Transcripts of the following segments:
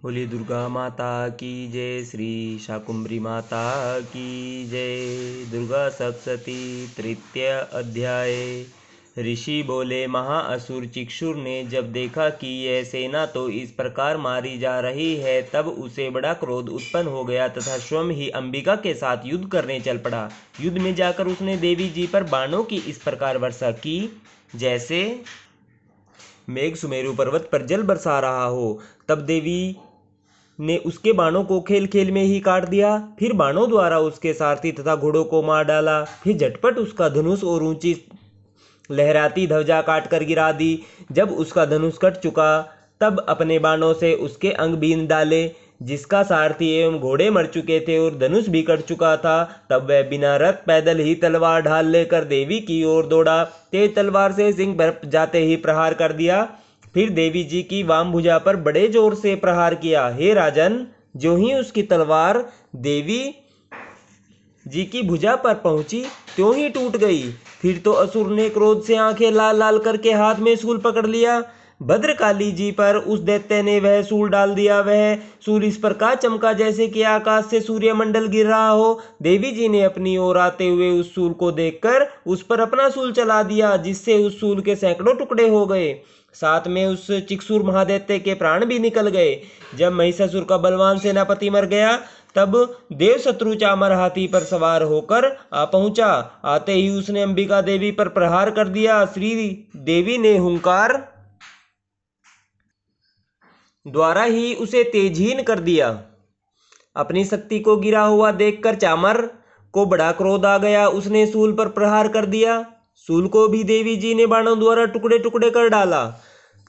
बोली दुर्गा माता की जय। श्री शाकुंभरी माता की जय। दुर्गा सप्तशती तृतीय अध्याय। ऋषि बोले, महाअसुर चिक्षुर ने जब देखा कि यह सेना तो इस प्रकार मारी जा रही है, तब उसे बड़ा क्रोध उत्पन्न हो गया तथा स्वयं ही अंबिका के साथ युद्ध करने चल पड़ा। युद्ध में जाकर उसने देवी जी पर बाणों की इस प्रकार वर्षा की जैसे मेघ सुमेरु पर्वत पर जल बरसा रहा हो। तब देवी ने उसके बाणों को खेल खेल में ही काट दिया। फिर बाणों द्वारा उसके सारथी तथा घोड़ों को मार डाला। फिर झटपट उसका धनुष और ऊंची लहराती ध्वजा काट कर गिरा दी। जब उसका धनुष कट चुका, तब अपने बाणों से उसके अंग बीन डाले। जिसका सारथी एवं घोड़े मर चुके थे और धनुष भी कट चुका था, तब वह बिना रथ पैदल ही तलवार ढाल लेकर देवी की ओर दौड़ा। तेज तलवार से सिंह पर जाते ही प्रहार कर दिया। फिर देवी जी की वाम भुजा पर बड़े जोर से प्रहार किया। हे राजन, जो ही उसकी तलवार देवी जी की भुजा पर पहुंची, त्यों ही टूट गई। फिर तो असुर ने क्रोध से आंखें लाल लाल करके हाथ में शूल पकड़ लिया। भद्रकाली जी पर उस दैत्य ने वह शूल डाल दिया। वह शूल इस प्रकार चमका जैसे कि आकाश से सूर्यमंडल गिर रहा हो। देवी जी ने अपनी ओर आते हुए उस शूल को देखकर उस पर अपना शूल चला दिया, जिससे उस शूल के सैकड़ों टुकड़े हो गए। साथ में उस चिक्षुर महादैत्य के प्राण भी निकल गए। जब महिषासुर का बलवान सेनापति मर गया, तब देवशत्रु चामर हाथी पर सवार होकर आ पहुंचा। आते ही उसने अंबिका देवी पर प्रहार कर दिया। श्री देवी ने हुंकार द्वारा ही उसे तेजहीन कर दिया। अपनी शक्ति को गिरा हुआ देखकर चामर को बड़ा क्रोध आ गया। उसने शूल पर प्रहार कर दिया। शूल को भी देवी जी ने बाणों द्वारा टुकड़े टुकड़े कर डाला।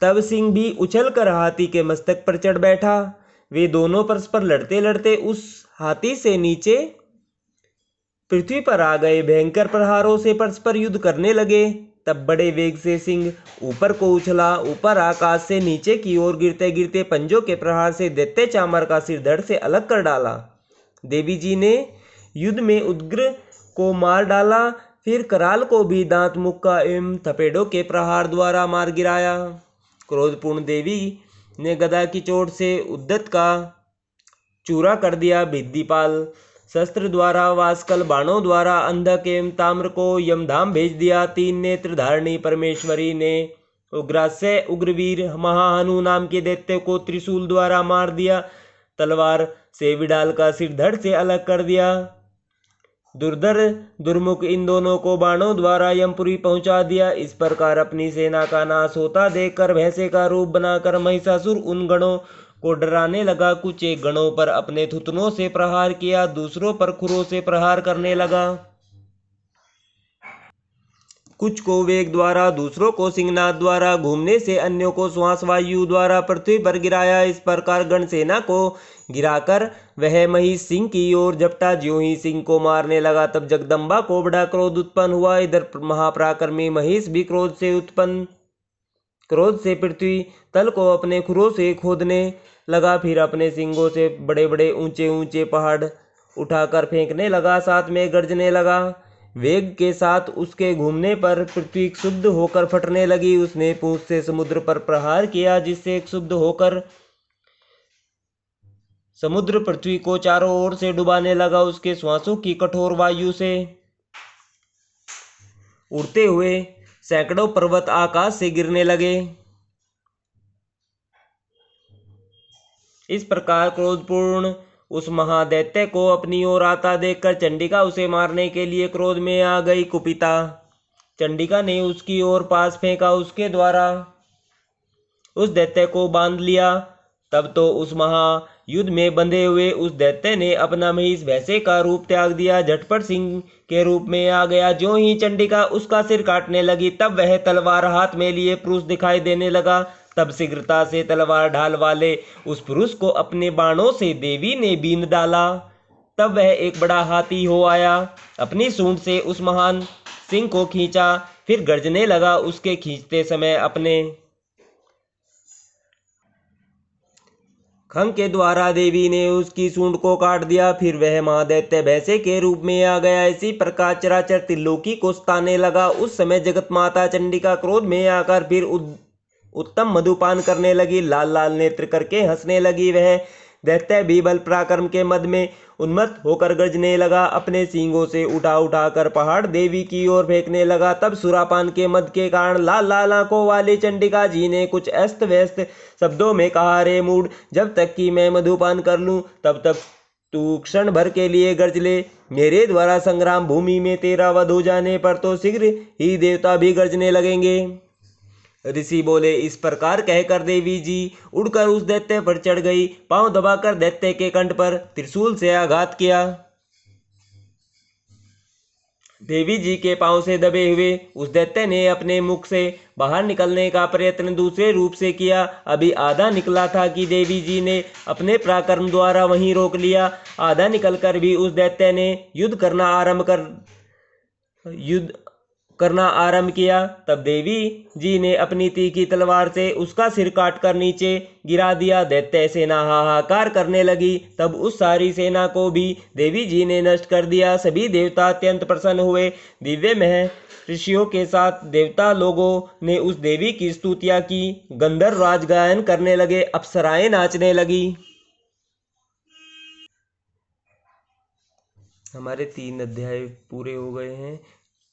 तब सिंह भी उछल कर हाथी के मस्तक पर चढ़ बैठा। वे दोनों परस्पर लड़ते लड़ते उस हाथी से नीचे पृथ्वी पर आ गए। भयंकर प्रहारों से परस्पर युद्ध करने लगे। तब बड़े वेग से सिंह ऊपर को उछला। ऊपर आकाश से नीचे की ओर गिरते गिरते पंजों के प्रहार से दैत्य चामर का सिर धड़ से अलग कर डाला। देवी जी ने युद्ध में उग्र को मार डाला। फिर कराल को भी दांत मुक्का एवं थपेड़ों के प्रहार द्वारा मार गिराया। क्रोधपूर्ण देवी ने गदा की चोट से उद्दत का चूरा कर दिया। भिद्दीपाल शस्त्र द्वारा, वास्कल बाणों द्वारा अंधक एवं ताम्र को यमधाम भेज दिया। तीन नेत्र धारणी परमेश्वरी ने उग्रास्य उग्रवीर महाहनु नाम के दैत्य को त्रिशूल द्वारा मार दिया। तलवार से विडाल का सिर धड़ से अलग कर दिया। दुर्धर दुर्मुख इन दोनों को बाणों द्वारा यमपुरी पहुंचा दिया। इस प्रकार अपनी सेना का नाश होता देखकर भैंसे का रूप बनाकर महिषासुर उन गणों को डराने लगा। कुछ एक गणों पर अपने थुथनों से प्रहार किया, दूसरों पर खुरों से प्रहार करने लगा। कुछ को वेग द्वारा, दूसरों को सिंहनाद द्वारा, घूमने से अन्यों को श्वास वायु द्वारा पृथ्वी पर गिराया। इस प्रकार गण सेना को गिराकर वह महिष सिंह की ओर झपटा। ज्यों ही सिंह को मारने लगा, तब जगदम्बा को बड़ा क्रोध उत्पन्न हुआ। इधर महापराक्रमी महिष भी क्रोध से पृथ्वी तल को अपने खुरों से खोदने लगा। फिर अपने सिंगों से बड़े बड़े ऊंचे ऊंचे पहाड़ उठाकर फेंकने लगा। साथ में गर्जने लगा। वेग के साथ उसके घूमने पर पृथ्वी क्षुब्ध होकर फटने लगी। उसने पूंछ से समुद्र पर प्रहार किया, जिससे क्षुब्ध होकर समुद्र पृथ्वी को चारों ओर से डुबाने लगा। उसके श्वासों की कठोर वायु से उड़ते हुए सैकड़ों पर्वत आकाश से गिरने लगे। इस प्रकार क्रोधपूर्ण उस महादैत्य को अपनी ओर आता देखकर चंडिका उसे मारने के लिए क्रोध में आ गई। कुपिता चंडिका ने उसकी ओर पास फेंका। उसके द्वारा उस दैत्य को बांध लिया। तब तो उस महायुद्ध में बंधे हुए उस दैत्य ने अपना महिष भैंसे का रूप त्याग दिया, झटपट सिंह के रूप में आ गया। ज्यों ही चंडिका उसका सिर काटने लगी, तब वह तलवार हाथ में लिए पुरुष दिखाई देने लगा। तब शीघ्रता से तलवार ढाल वाले उस पुरुष को अपने बाणों से देवी ने बींध डाला। तब वह एक बड़ा हाथी हो आया। अपनी सूंड से उस महान सिंह को खींचा, फिर गर्जने लगा। उसके खींचते समय अपने खंग के द्वारा देवी ने उसकी सूंड को काट दिया। फिर वह महादैत्य भैंसे के रूप में आ गया। इसी प्रकार चराचर त्रिलोकी को सताने लगा। उस समय जगत माता चंडिका क्रोध में आकर फिर उत्तम मधुपान करने लगी। लाल लाल नेत्र करके हंसने लगी। वह दैत्य भी बल पराक्रम के मद में उन्मत्त होकर गर्जने लगा। अपने सींगों से उठा उठा कर पहाड़ देवी की ओर फेंकने लगा। तब सुरापान के मद के कारण लाल लाल आंखों वाली चंडिका जी ने कुछ अस्त व्यस्त शब्दों में कहा, रे मूड, जब तक कि मैं मधुपान कर लूं तब तक तू क्षण भर के लिए गर्ज ले। मेरे द्वारा संग्राम भूमि में तेरा वध हो जाने पर तो शीघ्र ही देवता भी गर्जने लगेंगे। ऋषि बोले। इस प्रकार कहकर देवी जी उड़कर उस दैत्य पर चढ़ गई। पांव दबाकर दैत्य के कंठ पर त्रिशूल से आघात किया। देवी जी के पांव से दबे हुए उस दैत्य ने अपने मुख से बाहर निकलने का प्रयत्न दूसरे रूप से किया। अभी आधा निकला था कि देवी जी ने अपने पराक्रम द्वारा वहीं रोक लिया। आधा निकलकर भी उस दैत्य ने युद्ध करना आरंभ किया। तब देवी जी ने अपनी तीखी तलवार से उसका सिर काटकर नीचे गिरा दिया। दैत्य सेना हाहाकार करने लगी। तब उस सारी सेना को भी देवी जी ने नष्ट कर दिया। सभी देवता अत्यंत प्रसन्न हुए। दिव्य मह ऋषियों के साथ देवता लोगों ने उस देवी की स्तुतियां की। गंधर्व राज गायन करने लगे। अप्सराएं नाचने लगी। हमारे 3 अध्याय पूरे हो गए हैं।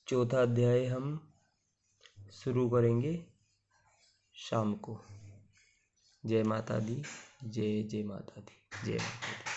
चौथा अध्याय हम शुरू करेंगे शाम को। जय माता दी। जय जय माता दी। जय माता दी।